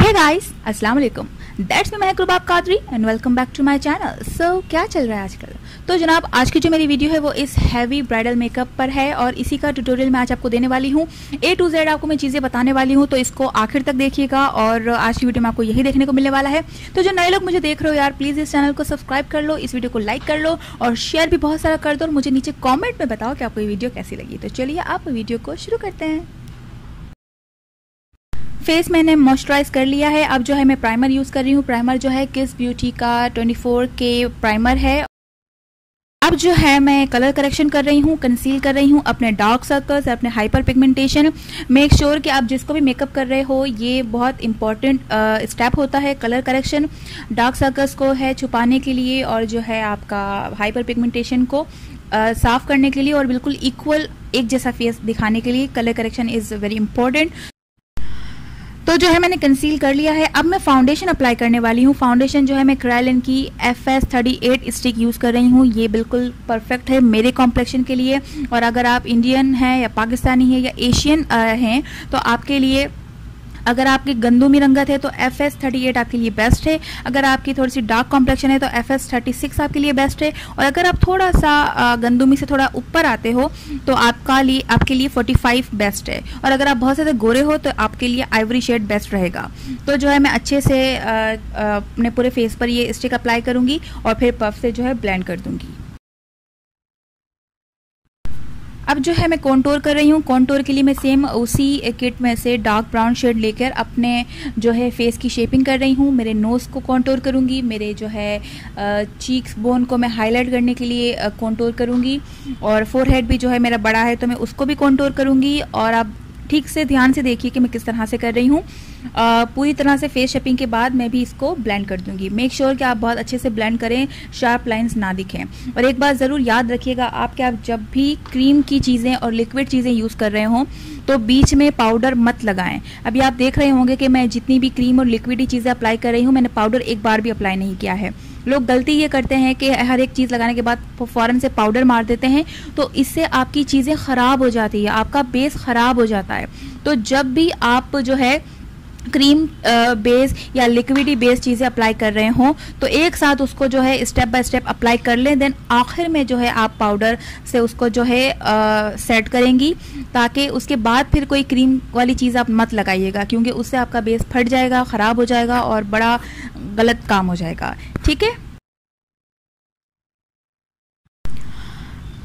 Hey guys, अस्सलाम वालेकुम। That's me Mahak Rubab Qadri and welcome back to my channel. So क्या चल रहा है आजकल? तो जनाब, आज की जो मेरी वीडियो है वो इस हैवी ब्राइडल मेकअप पर है और इसी का ट्यूटोरियल मैं आज आपको देने वाली हूँ। A to Z आपको मैं चीज़ें बताने वाली हूँ, तो इसको आखिर तक देखिएगा और आज की वीडियो में आपको यही देखने को मिलने वाला है। तो जो नए लोग मुझे देख रहे हो यार, प्लीज़ इस चैनल को सब्सक्राइब कर लो, इस वीडियो को लाइक कर लो और शेयर भी बहुत सारा कर दो और मुझे नीचे कॉमेंट में बताओ कि आपको ये वीडियो कैसी लगी। तो चलिए आप वीडियो को शुरू करते हैं। फेस मैंने मॉइस्चराइज कर लिया है। अब जो है मैं प्राइमर यूज़ कर रही हूँ। प्राइमर जो है किस ब्यूटी का 24K प्राइमर है। अब जो है मैं कलर करेक्शन कर रही हूँ, कंसील कर रही हूँ अपने डार्क सर्कल्स, अपने हाइपर पिगमेंटेशन। मेक श्योर कि आप जिसको भी मेकअप कर रहे हो, ये बहुत इंपॉर्टेंट स्टेप होता है कलर करेक्शन। डार्क सर्कल्स को है छुपाने के लिए और जो है आपका हाइपर पिगमेंटेशन को साफ करने के लिए और बिल्कुल इक्वल एक जैसा फेस दिखाने के लिए colour correction is very important. तो जो है मैंने कंसील कर लिया है। अब मैं फाउंडेशन अप्लाई करने वाली हूँ। फाउंडेशन जो है मैं क्रायोलिन की FS38 स्टिक यूज़ कर रही हूँ। ये बिल्कुल परफेक्ट है मेरे कॉम्प्लेक्शन के लिए, और अगर आप इंडियन हैं या पाकिस्तानी हैं या एशियन हैं तो आपके लिए, अगर आपकी गंदुमी रंगत है तो FS38 आपके लिए बेस्ट है। अगर आपकी थोड़ी सी डार्क कॉम्प्लेक्शन है तो FS36 आपके लिए बेस्ट है। और अगर आप थोड़ा सा गंदुमी से थोड़ा ऊपर आते हो तो आपके लिए 45 बेस्ट है। और अगर आप बहुत ज़्यादा गोरे हो तो आपके लिए आइवरी शेड बेस्ट रहेगा। तो जो है मैं अच्छे से अपने पूरे फेस पर ये स्टिक अप्लाई करूँगी और फिर पफ से जो है ब्लेंड कर दूँगी। अब जो है मैं कॉन्टोर कर रही हूँ। कॉन्टोर के लिए मैं सेम उसी किट में से डार्क ब्राउन शेड लेकर अपने जो है फेस की शेपिंग कर रही हूँ। मेरे नोज़ को कॉन्टोर करूँगी, मेरे जो है चीक्स बोन को मैं हाईलाइट करने के लिए कॉन्टोर करूँगी, और फोरहेड भी जो है मेरा बड़ा है तो मैं उसको भी कॉन्टोर करूँगी। और आप ठीक से ध्यान से देखिए कि मैं किस तरह से कर रही हूँ। पूरी तरह से फेस शेपिंग के बाद मैं भी इसको ब्लेंड कर दूंगी। मेक श्योर कि आप बहुत अच्छे से ब्लेंड करें, शार्प लाइंस ना दिखें। और एक बात ज़रूर याद रखिएगा, आप जब भी क्रीम की चीज़ें और लिक्विड चीज़ें यूज़ कर रहे हों तो बीच में पाउडर मत लगाएं। अभी आप देख रहे होंगे कि मैं जितनी भी क्रीम और लिक्विडी चीज़ें अप्लाई कर रही हूँ, मैंने पाउडर एक बार भी अप्लाई नहीं किया है। लोग गलती ये करते हैं कि हर एक चीज़ लगाने के बाद फ़ौरन से पाउडर मार देते हैं, तो इससे आपकी चीज़ें ख़राब हो जाती है, आपका बेस ख़राब हो जाता है। तो जब भी आप जो है क्रीम बेस या लिक्विडी बेस चीज़ें अप्लाई कर रहे हों तो एक साथ उसको जो है स्टेप बाय स्टेप अप्लाई कर लें, देन आखिर में जो है आप पाउडर से उसको जो है सेट करेंगी, ताकि उसके बाद फिर कोई क्रीम वाली चीज़ आप मत लगाइएगा, क्योंकि उससे आपका बेस फट जाएगा, ख़राब हो जाएगा और बड़ा गलत काम हो जाएगा। ठीक है।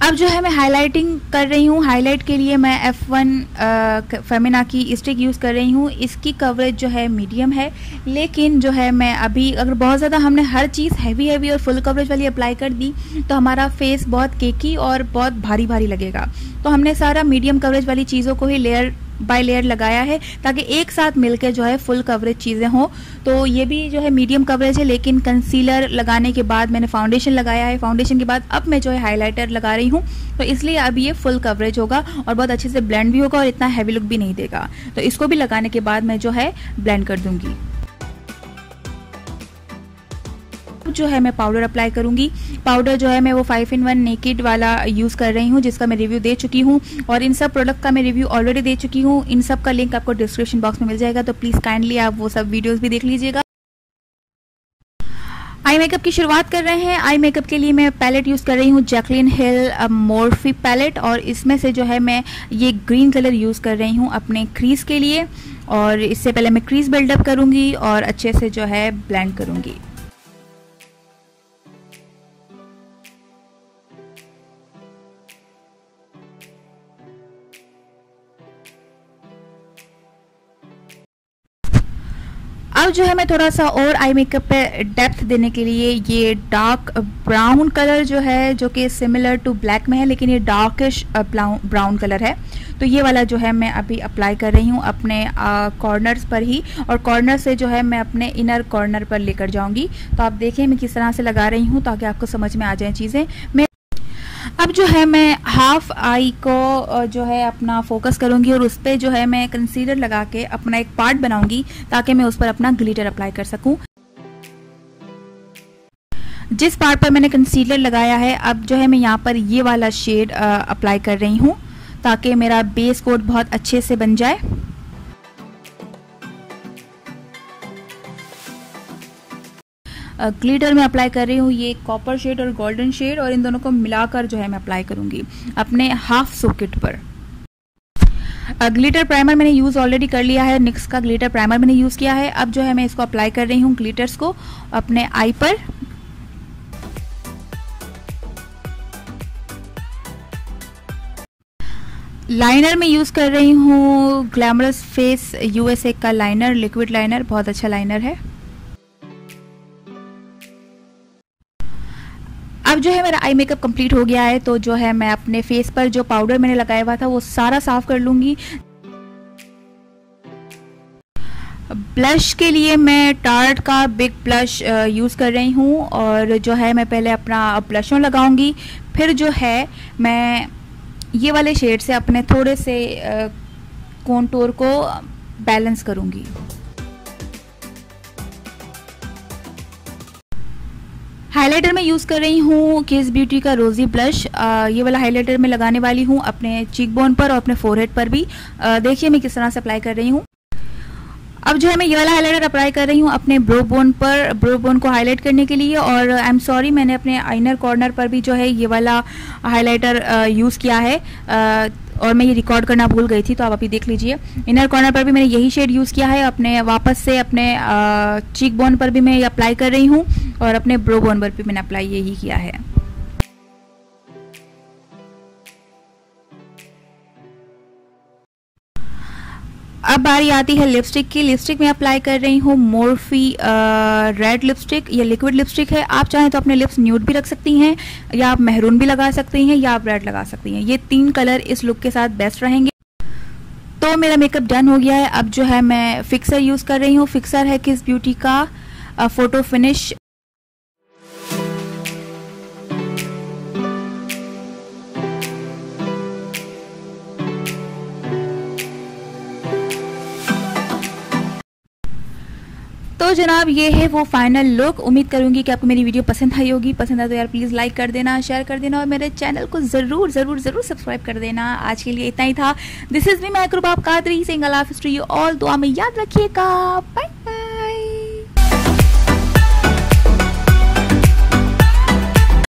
अब जो है मैं हाइलाइटिंग कर रही हूँ। हाईलाइट के लिए मैं F1 फेमिना की स्टिक यूज़ कर रही हूँ। इसकी कवरेज जो है मीडियम है, लेकिन जो है मैं अभी अगर बहुत ज़्यादा हमने हर चीज़ हैवी और फुल कवरेज वाली अप्लाई कर दी तो हमारा फेस बहुत केकी और बहुत भारी भारी लगेगा। तो हमने सारा मीडियम कवरेज वाली चीज़ों को ही लेयर बाय लेयर लगाया है, ताकि एक साथ मिलकर जो है फुल कवरेज चीज़ें हों। तो ये भी जो है मीडियम कवरेज है, लेकिन कंसीलर लगाने के बाद मैंने फाउंडेशन लगाया है। फाउंडेशन के बाद अब मैं जो है हाइलाइटर लगा रही हूँ, तो इसलिए अब ये फुल कवरेज होगा और बहुत अच्छे से ब्लेंड भी होगा और इतना हैवी लुक भी नहीं देगा। तो इसको भी लगाने के बाद मैं जो है ब्लेंड कर दूँगी। जो है मैं पाउडर अप्लाई करूंगी। पाउडर जो है मैं वो 5-in-1 नेकेड वाला यूज़ कर रही हूँ, जिसका मैं रिव्यू दे चुकी हूँ, और इन सब प्रोडक्ट का मैं रिव्यू ऑलरेडी दे चुकी हूँ। इन सब का लिंक आपको डिस्क्रिप्शन बॉक्स में मिल जाएगा, तो प्लीज़ काइंडली आप वो सब वीडियोस भी देख लीजिएगा। आई मेकअप की शुरुआत कर रहे हैं। आई मेकअप के लिए मैं पैलेट यूज़ कर रही हूँ, जैकलिन हिल मोर्फी पैलेट, और इसमें से जो है मैं ये ग्रीन कलर यूज़ कर रही हूँ अपने क्रीज के लिए। और इससे पहले मैं क्रीज बिल्डअप करूँगी और अच्छे से जो है ब्लेंड करूँगी। अब जो है मैं थोड़ा सा और आई मेकअप पे डेप्थ देने के लिए ये डार्क ब्राउन कलर जो है, जो कि सिमिलर टू ब्लैक में है, लेकिन ये डार्किश ब्राउन कलर है, तो ये वाला जो है मैं अभी अप्लाई कर रही हूँ अपने कॉर्नर्स पर ही, और कॉर्नर से जो है मैं अपने इनर कॉर्नर पर लेकर जाऊँगी। तो आप देखें मैं किस तरह से लगा रही हूँ ताकि आपको समझ में आ जाए चीज़ें। अब जो है मैं हाफ आई को जो है अपना फोकस करूंगी और उस पर जो है मैं कंसीलर लगा के अपना एक पार्ट बनाऊंगी, ताकि मैं उस पर अपना ग्लिटर अप्लाई कर सकूं। जिस पार्ट पर मैंने कंसीलर लगाया है, अब जो है मैं यहाँ पर ये वाला शेड अप्लाई कर रही हूँ, ताकि मेरा बेस कोट बहुत अच्छे से बन जाए। ग्लिटर में अप्लाई कर रही हूँ, ये कॉपर शेड और गोल्डन शेड, और इन दोनों को मिलाकर जो है मैं अप्लाई करूँगी अपने हाफ सॉकेट पर। ग्लिटर प्राइमर मैंने यूज़ ऑलरेडी कर लिया है, निक्स का ग्लिटर प्राइमर मैंने यूज़ किया है। अब जो है मैं इसको अप्लाई कर रही हूँ ग्लिटर्स को अपने आई पर। लाइनर में यूज़ कर रही हूँ ग्लैमरस फेस USA का लाइनर, लिक्विड लाइनर, बहुत अच्छा लाइनर है। अब जो है मेरा आई मेकअप कंप्लीट हो गया है, तो जो है मैं अपने फेस पर जो पाउडर मैंने लगाया हुआ था वो सारा साफ कर लूँगी। ब्लश के लिए मैं टार्ट का बिग ब्लश यूज़ कर रही हूँ, और जो है मैं पहले अपना ब्लश ऑन लगाऊंगी, फिर जो है मैं ये वाले शेड से अपने थोड़े से कॉन्टूर को बैलेंस करूँगी। हाइलाइटर में यूज़ कर रही हूँ किस ब्यूटी का रोजी ब्लश। ये वाला हाइलाइटर मैं लगाने वाली हूँ अपने चीक बोन पर और अपने फोरहेड पर भी। देखिए मैं किस तरह से अप्लाई कर रही हूँ। अब जो है मैं ये वाला हाइलाइटर अप्लाई कर रही हूँ अपने ब्रो बोन पर, ब्रो बोन को हाईलाइट करने के लिए। और आई एम सॉरी, मैंने अपने आइनर कॉर्नर पर भी जो है ये वाला हाइलाइटर यूज़ किया है, और मैं ये रिकॉर्ड करना भूल गई थी, तो आप अभी देख लीजिए। इनर कॉर्नर पर भी मैंने यही शेड यूज़ किया है, अपने वापस से अपने चीक बोन पर भी मैं ये अप्लाई कर रही हूँ, और अपने ब्रो बोन पर भी मैंने अप्लाई यही किया है। अब बारी आती है लिपस्टिक की। लिपस्टिक में अप्लाई कर रही हूँ मोर्फी रेड लिपस्टिक। ये लिक्विड लिपस्टिक है, आप चाहें तो अपने लिप्स न्यूड भी रख सकती हैं, या आप मेहरून भी लगा सकती हैं, या आप रेड लगा सकती हैं। ये 3 कलर इस लुक के साथ बेस्ट रहेंगे। तो मेरा मेकअप डन हो गया है। अब जो है मैं फिक्सर यूज़ कर रही हूँ। फिक्सर है किस ब्यूटी का फोटो फिनिश। तो जनाब ये है वो फाइनल लुक। उम्मीद करूंगी कि आपको मेरी वीडियो पसंद आई होगी। पसंद आए तो यार प्लीज़ लाइक कर देना, शेयर कर देना, और मेरे चैनल को ज़रूर ज़रूर ज़रूर सब्सक्राइब कर देना। आज के लिए इतना ही था। दिस इज़ मी महकरूब कादरी सिंह। अल्लाह हाफ़िज़ टू यू ऑल। दुआ में याद रखिएगा। बाय।